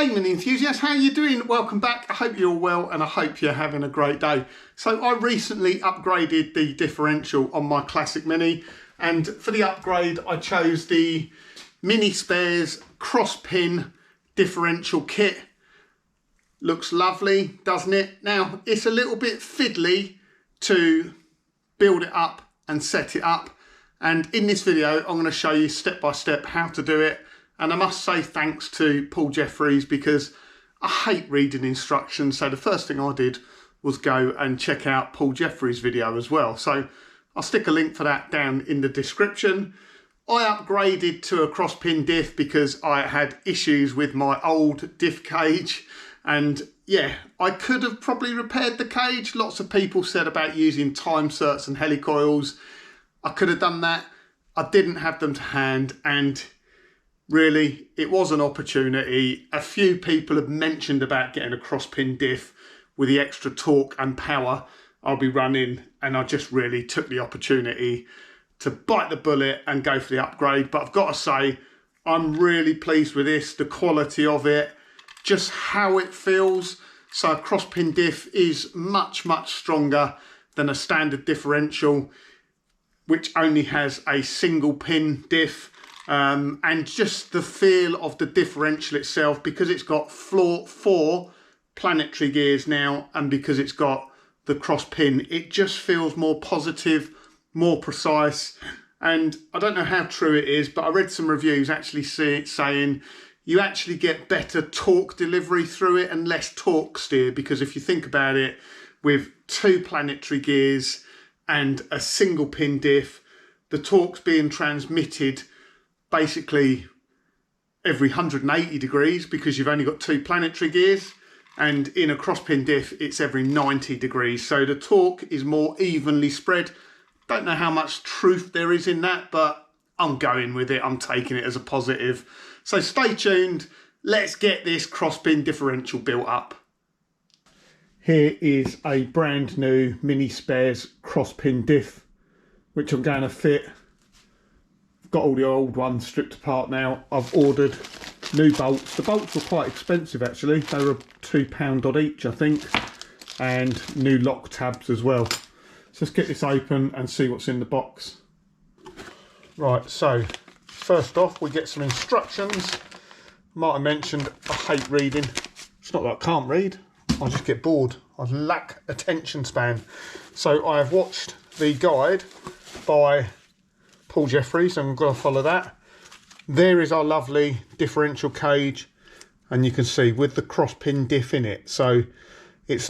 Hey mini enthusiasts, how are you doing? Welcome back. I hope you're well and I hope you're having a great day. So I recently upgraded the differential on my classic Mini, and for the upgrade I chose the Mini Spares cross pin differential kit. Looks lovely, doesn't it? Now it's a little bit fiddly to build it up and set it up, and in this video I'm going to show you step by step how to do it. And I must say thanks to Paul Jeffries, because I hate reading instructions. So the first thing I did was go and check out Paul Jeffries' video as well. So I'll stick a link for that down in the description. I upgraded to a cross pin diff because I had issues with my old diff cage. And yeah, I could have probably repaired the cage. Lots of people said about using time certs and helicoils. I could have done that. I didn't have them to hand, and really, it was an opportunity. A few people have mentioned about getting a cross pin diff with the extra torque and power I'll be running, and I just really took the opportunity to bite the bullet and go for the upgrade. But I've got to say, I'm really pleased with this, the quality of it, just how it feels. So a cross pin diff is much, much stronger than a standard differential, which only has a single pin diff. And just the feel of the differential itself, because it's got four planetary gears now, and because it's got the cross pin, it just feels more positive, more precise. And I don't know how true it is, but I read some reviews actually saying you actually get better torque delivery through it and less torque steer, because if you think about it, with two planetary gears and a single pin diff, the torque's being transmitted basically every 180 degrees because you've only got two planetary gears, and in a cross pin diff it's every 90 degrees, so the torque is more evenly spread. Don't know how much truth there is in that, but I'm going with it. I'm taking it as a positive. So stay tuned, let's get this cross pin differential built up. Here is a brand new Mini Spares cross pin diff, which I'm going to fit. Got all the old ones stripped apart now. I've ordered new bolts. The bolts were quite expensive actually. They were £2 odd each, I think, and new lock tabs as well. So let's get this open and see what's in the box. Right, so first off we get some instructions. Might have mentioned I hate reading. It's not that I can't read, I just get bored. I lack attention span. So I have watched the guide by Paul Jeffries, and we've got to follow that. There is our lovely differential cage, and you can see with the cross pin diff in it. So it's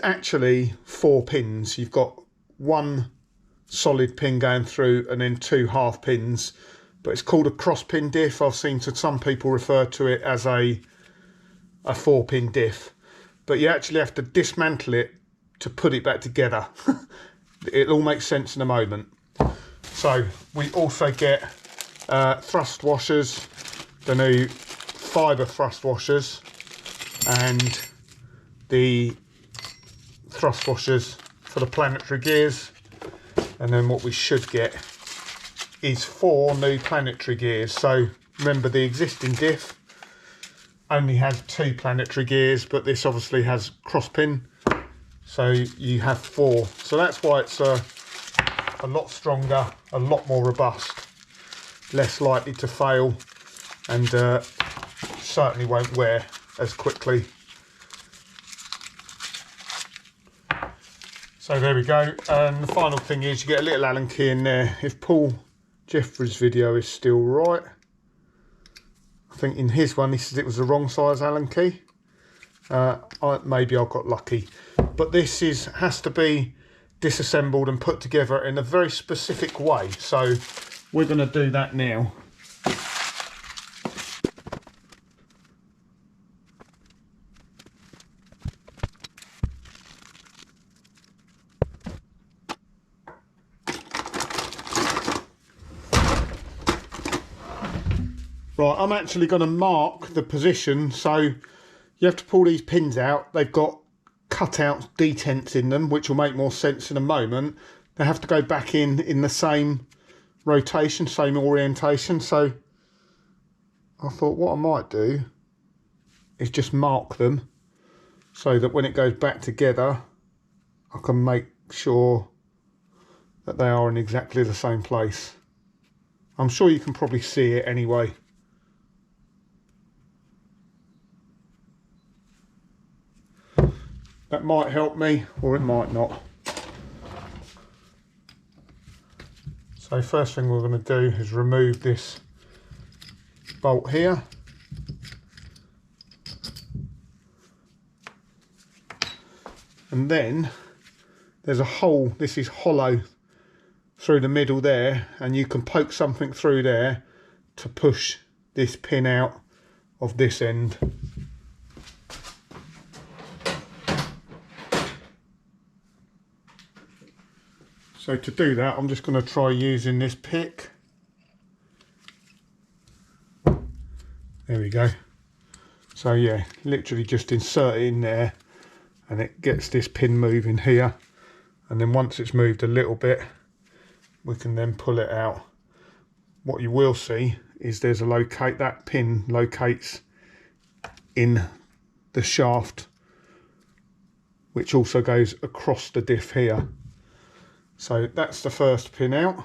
actually 4 pins. You've got one solid pin going through and then 2 half pins, but it's called a cross pin diff. I've seen some people refer to it as a 4-pin diff, but you actually have to dismantle it to put it back together. It all makes sense in a moment. So we also get thrust washers, the new fibre thrust washers, and the thrust washers for the planetary gears. And then what we should get is 4 new planetary gears. So remember, the existing diff only has 2 planetary gears, but this obviously has cross pin, so you have 4. So that's why it's a lot stronger, a lot more robust, less likely to fail, and certainly won't wear as quickly. So there we go. And the final thing is you get a little Allen key in there. If Paul Jeffries' video is still right, I think in his one he said it was the wrong size Allen key. Maybe I got lucky, but this has to be disassembled and put together in a very specific way, so we're going to do that now. Right, I'm actually going to mark the position, so you have to pull these pins out. They've got cutouts, detents in them, which will make more sense in a moment. They have to go back in the same rotation, same orientation. So I thought what I might do is just mark them so that when it goes back together I can make sure that they are in exactly the same place. I'm sure you can probably see it anyway. That might help me or it might not. So first thing we're going to do is remove this bolt here. And then there's a hole, this is hollow through the middle there, and you can poke something through there to push this pin out of this end. So to do that, I'm just going to try using this pick. There we go. So yeah, literally just insert it in there and it gets this pin moving here. And then once it's moved a little bit, we can then pull it out. What you will see is there's a locate, that pin locates in the shaft, which also goes across the diff here. So that's the first pin out.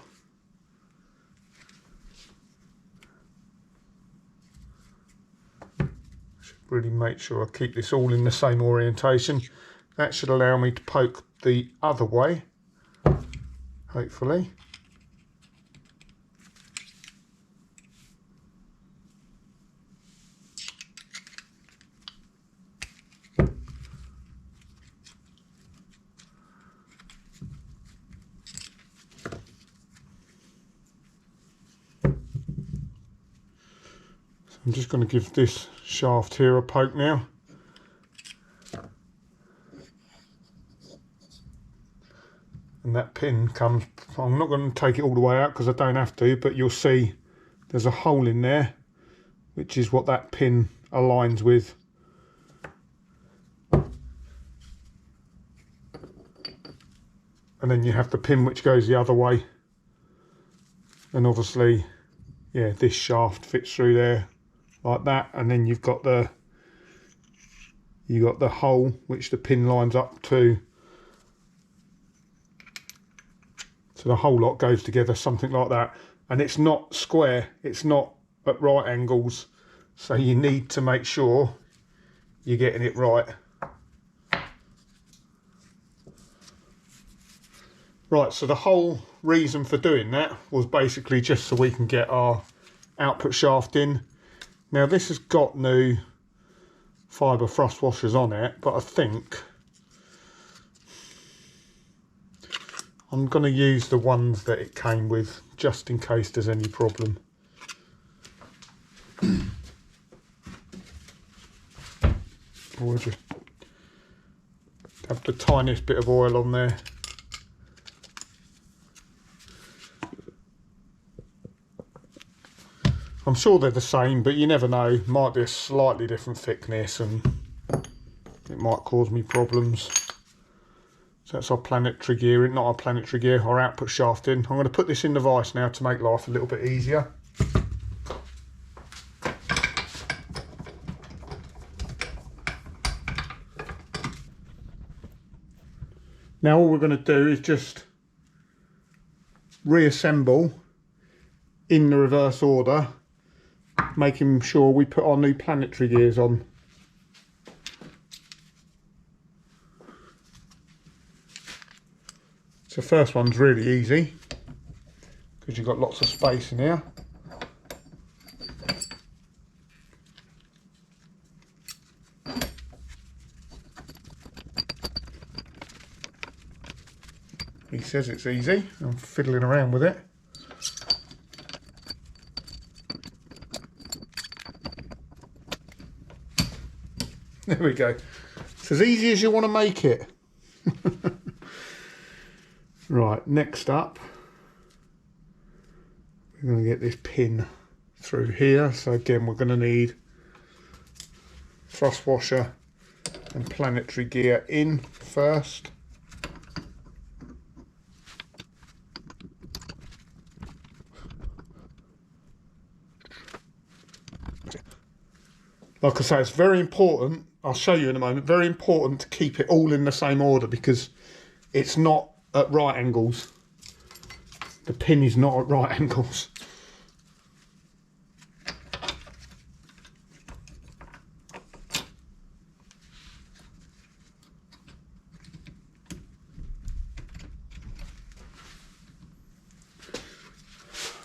Should really make sure I keep this all in the same orientation. That should allow me to poke the other way, hopefully. I'm just going to give this shaft here a poke now. And that pin comes, I'm not going to take it all the way out because I don't have to, but you'll see there's a hole in there, which is what that pin aligns with. And then you have the pin which goes the other way. And obviously, yeah, this shaft fits through there like that, and then you've got the hole which the pin lines up to. So the whole lot goes together, something like that. And it's not square, it's not at right angles. So you need to make sure you're getting it right. Right, so the whole reason for doing that was basically just so we can get our output shaft in. Now this has got new fibre thrust washers on it, but I think I'm going to use the ones that it came with, just in case there's any problem. We'll just have the tiniest bit of oil on there. I'm sure they're the same, but you never know. Might be a slightly different thickness and it might cause me problems. So that's our planetary gear, not our planetary gear, our output shaft in. I'm going to put this in the vise now to make life a little bit easier. Now all we're going to do is just reassemble in the reverse order, making sure we put our new planetary gears on. So first one's really easy because you've got lots of space in here. He says it's easy. I'm fiddling around with it. There we go. It's as easy as you want to make it. Right, next up, we're going to get this pin through here. So again, we're going to need thrust washer and planetary gear in first. Like I say, it's very important, I'll show you in a moment, very important to keep it all in the same order because it's not at right angles. The pin is not at right angles.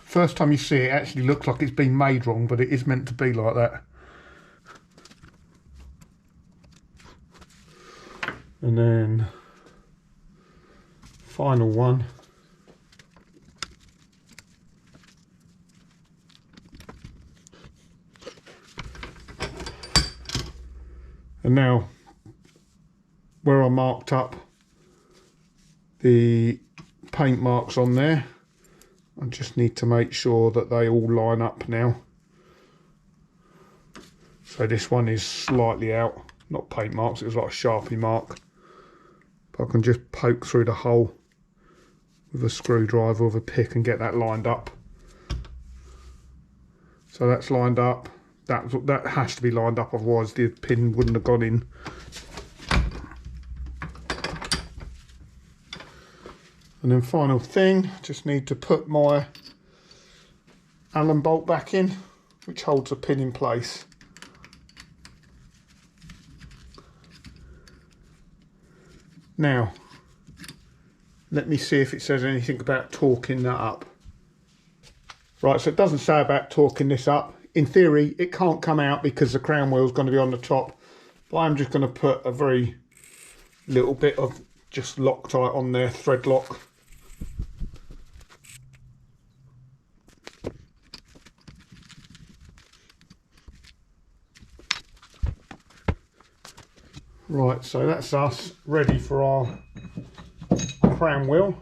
First time you see it, it actually looks like it's been made wrong, but it is meant to be like that. And then final one. And now where I marked up the paint marks on there, I just need to make sure that they all line up now. So this one is slightly out, not paint marks, it was like a Sharpie mark. But I can just poke through the hole with a screwdriver or with a pick and get that lined up. So that's lined up. That has to be lined up, otherwise the pin wouldn't have gone in. And then final thing, just need to put my Allen bolt back in, which holds the pin in place. Now, let me see if it says anything about torquing that up. Right, so it doesn't say about torquing this up. In theory, it can't come out because the crown wheel is going to be on the top. But I'm just going to put a very little bit of just Loctite on there, Threadlock. Right, so that's us ready for our crown wheel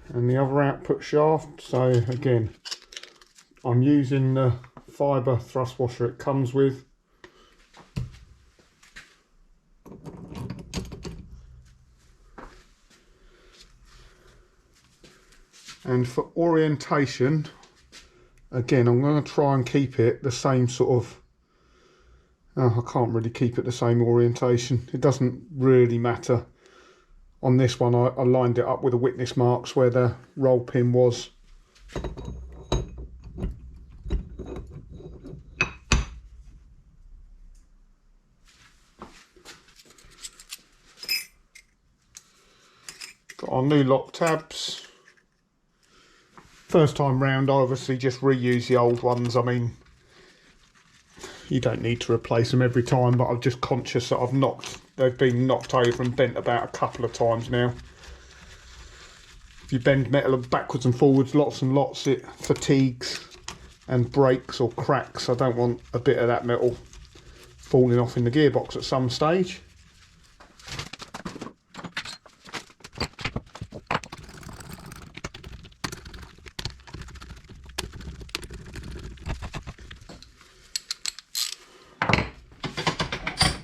and the other output shaft. So again, I'm using the fibre thrust washer it comes with. And for orientation, again, I'm going to try and keep it the same sort of, I can't really keep it the same orientation. It doesn't really matter. On this one, I lined it up with the witness marks where the roll pin was. Got our new lock tabs. First time round, I obviously just reuse the old ones. I mean, you don't need to replace them every time, but I'm just conscious that they've been knocked over and bent about a couple of times now. If you bend metal backwards and forwards lots and lots, it fatigues and breaks or cracks. I don't want a bit of that metal falling off in the gearbox at some stage.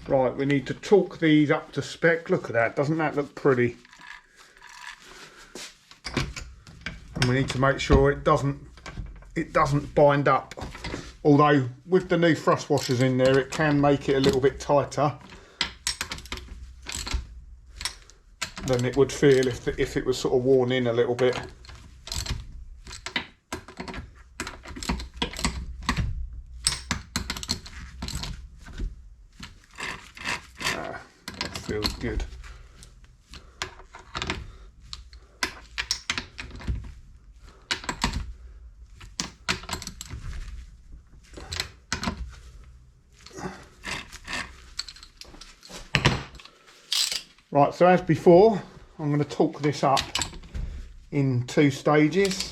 Right, we need to torque these up to spec. Look at that, doesn't that look pretty? And we need to make sure it doesn't bind up. Although with the new thrust washers in there, it can make it a little bit tighter than it would feel if it was sort of worn in a little bit. Feels good. Right, so as before, I'm going to torque this up in 2 stages.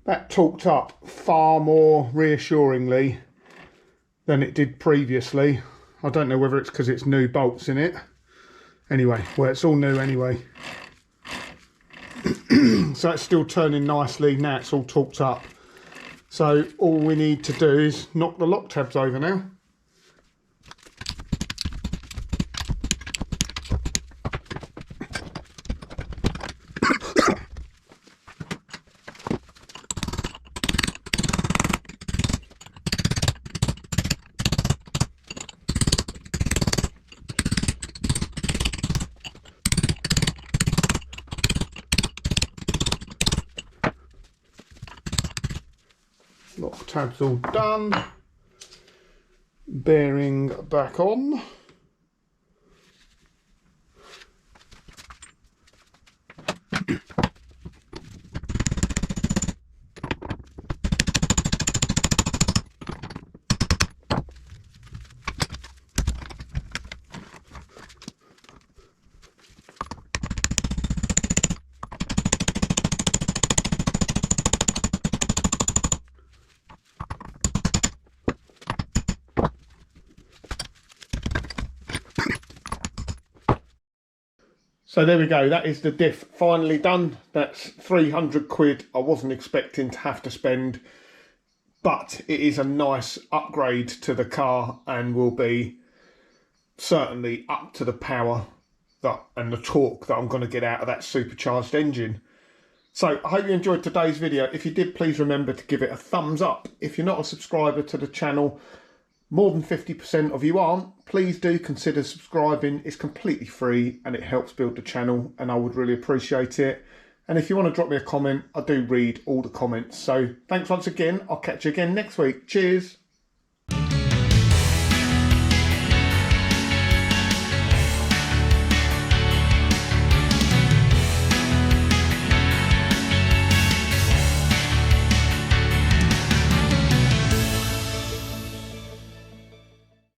That torqued up far more reassuringly than it did previously. I don't know whether it's because it's new bolts in it. Anyway, well, it's all new anyway. So it's still turning nicely. Now it's all torqued up. So all we need to do is knock the lock tabs over now. Lock tabs all done. Bearing back on. So there we go, that is the diff finally done. That's 300 quid I wasn't expecting to have to spend, but it is a nice upgrade to the car and will be certainly up to the power and the torque that I'm going to get out of that supercharged engine. So I hope you enjoyed today's video. If you did, please remember to give it a thumbs up. If you're not a subscriber to the channel, more than 50% of you aren't, please do consider subscribing. It's completely free and it helps build the channel and I would really appreciate it. And if you want to drop me a comment, I do read all the comments. So thanks once again. I'll catch you again next week. Cheers.